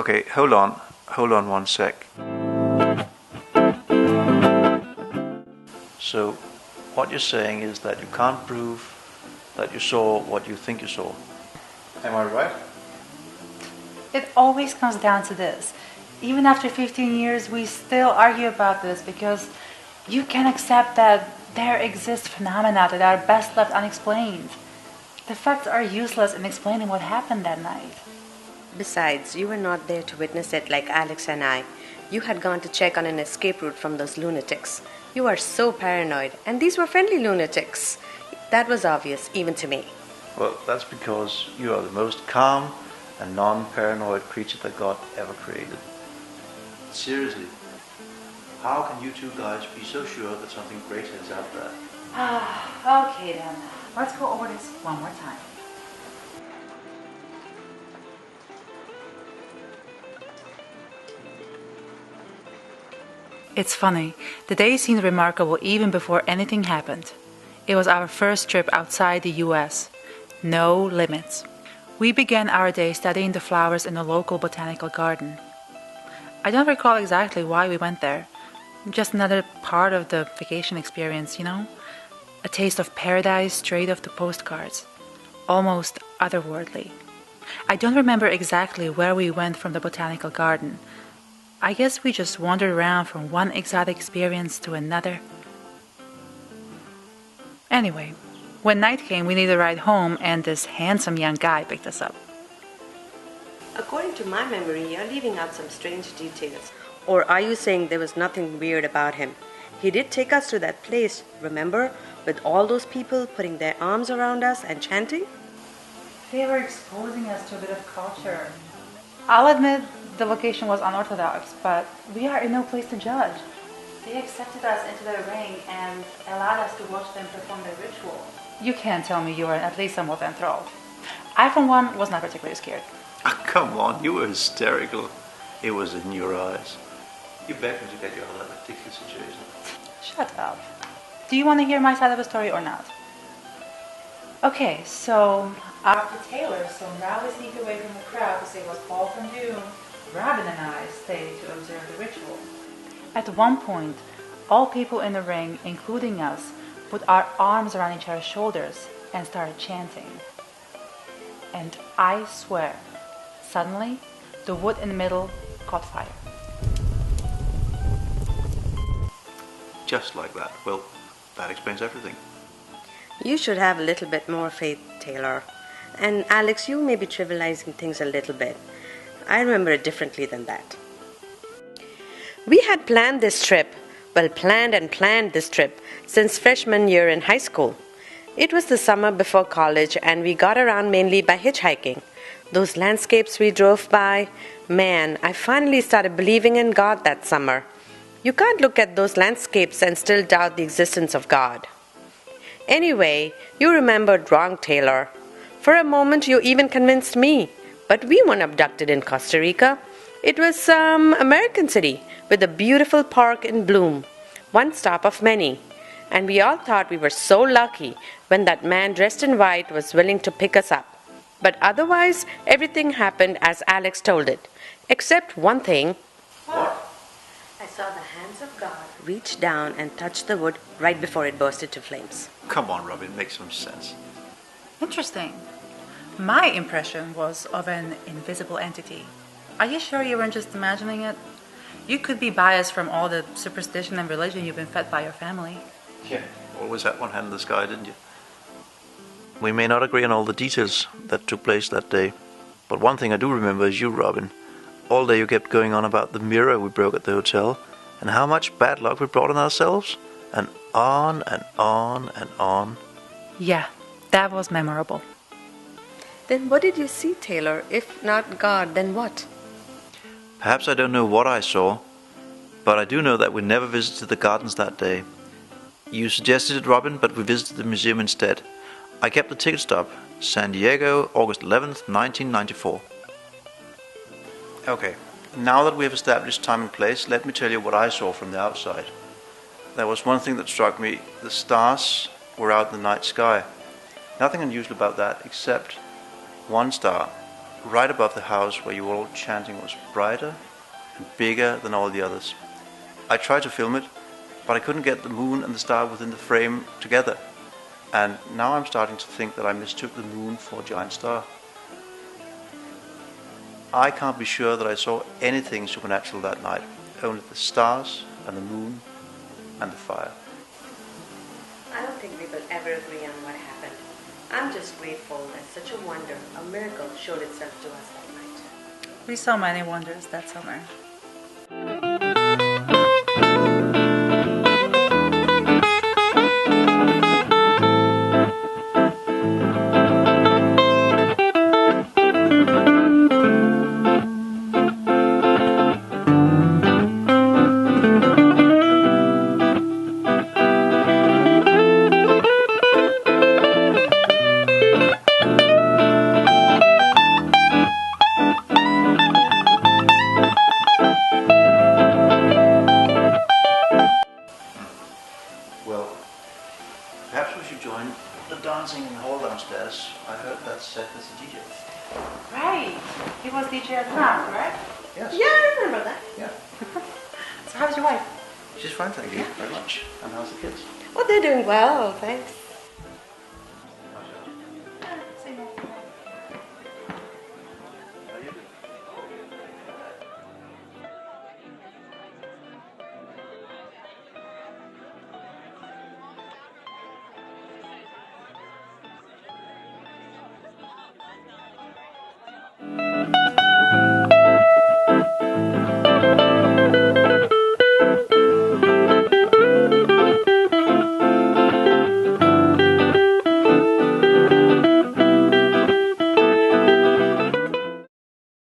Okay, hold on. Hold on one sec. So, what you're saying is that you can't prove that you saw what you think you saw. Am I right? It always comes down to this. Even after 15 years, we still argue about this because you can accept that there exist phenomena that are best left unexplained. The facts are useless in explaining what happened that night. Besides, you were not there to witness it like Alex and I. You had gone to check on an escape route from those lunatics. You are so paranoid, and these were friendly lunatics. That was obvious, even to me. Well, that's because you are the most calm and non-paranoid creature that God ever created. Seriously, how can you two guys be so sure that something greater is out there? Okay then. Let's go over this one more time. It's funny, the day seemed remarkable even before anything happened. It was our first trip outside the US. No limits. We began our day studying the flowers in a local botanical garden. I don't recall exactly why we went there. Just another part of the vacation experience, you know? A taste of paradise straight off the postcards. Almost otherworldly. I don't remember exactly where we went from the botanical garden. I guess we just wandered around from one exotic experience to another. Anyway, when night came, we needed a ride home, and this handsome young guy picked us up. According to my memory, you're leaving out some strange details. Or are you saying there was nothing weird about him? He did take us to that place, remember? With all those people putting their arms around us and chanting? They were exposing us to a bit of culture. I'll admit the location was unorthodox, but we are in no place to judge. They accepted us into their ring and allowed us to watch them perform their ritual. You can't tell me you weren't at least somewhat enthralled. I, for one, was not particularly scared. Oh, come on, you were hysterical. It was in your eyes. You begged me to get you out of that ridiculous situation. Shut up. Do you want to hear my side of the story or not? Okay, so after Taylor so narrowly sneaked away from the crowd to save us all from doom, Robin and I stayed to observe the ritual. At one point, all people in the ring, including us, put our arms around each other's shoulders and started chanting. And I swear, suddenly, the wood in the middle caught fire. Just like that. Well, that explains everything. You should have a little bit more faith, Taylor. And Alex, you may be trivializing things a little bit. I remember it differently than that. We had planned this trip, planned this trip, since freshman year in high school. It was the summer before college, and we got around mainly by hitchhiking. Those landscapes we drove by, man, I finally started believing in God that summer. You can't look at those landscapes and still doubt the existence of God. Anyway, you remembered wrong, Taylor. For a moment, you even convinced me. But we weren't abducted in Costa Rica. It was some American city with a beautiful park in bloom, one stop of many. And we all thought we were so lucky when that man dressed in white was willing to pick us up. But otherwise, everything happened as Alex told it. Except one thing. What? I saw the hands of God reach down and touch the wood right before it burst into flames. Come on, Robin, make some sense. Interesting. My impression was of an invisible entity. Are you sure you weren't just imagining it? You could be biased from all the superstition and religion you've been fed by your family. Yeah, always had one hand in the sky, didn't you? We may not agree on all the details that took place that day, but one thing I do remember is you, Robin. All day you kept going on about the mirror we broke at the hotel, and how much bad luck we brought on ourselves, and on and on and on. Yeah, that was memorable. Then what did you see, Taylor? If not God, then what? Perhaps I don't know what I saw, but I do know that we never visited the gardens that day. You suggested it, Robin, but we visited the museum instead. I kept the ticket stub, San Diego, August 11th, 1994. Okay, now that we have established time and place, let me tell you what I saw from the outside. There was one thing that struck me. The stars were out in the night sky. Nothing unusual about that, except one star, right above the house where you were all chanting was brighter and bigger than all the others. I tried to film it, but I couldn't get the moon and the star within the frame together. And now I'm starting to think that I mistook the moon for a giant star. I can't be sure that I saw anything supernatural that night, only the stars and the moon and the fire. I don't think we will ever agree on what happened. I'm just grateful that such a wonder, a miracle, showed itself to us that night. We saw many wonders that summer. Well, perhaps we should join the dancing hall downstairs. I heard that Seth is a DJ. Right. He was DJ at Crown, correct? Yes. Yeah, I remember that. Yeah. So how's your wife? She's fine, thank you very much. And how's the kids? Oh, they're doing well, thanks.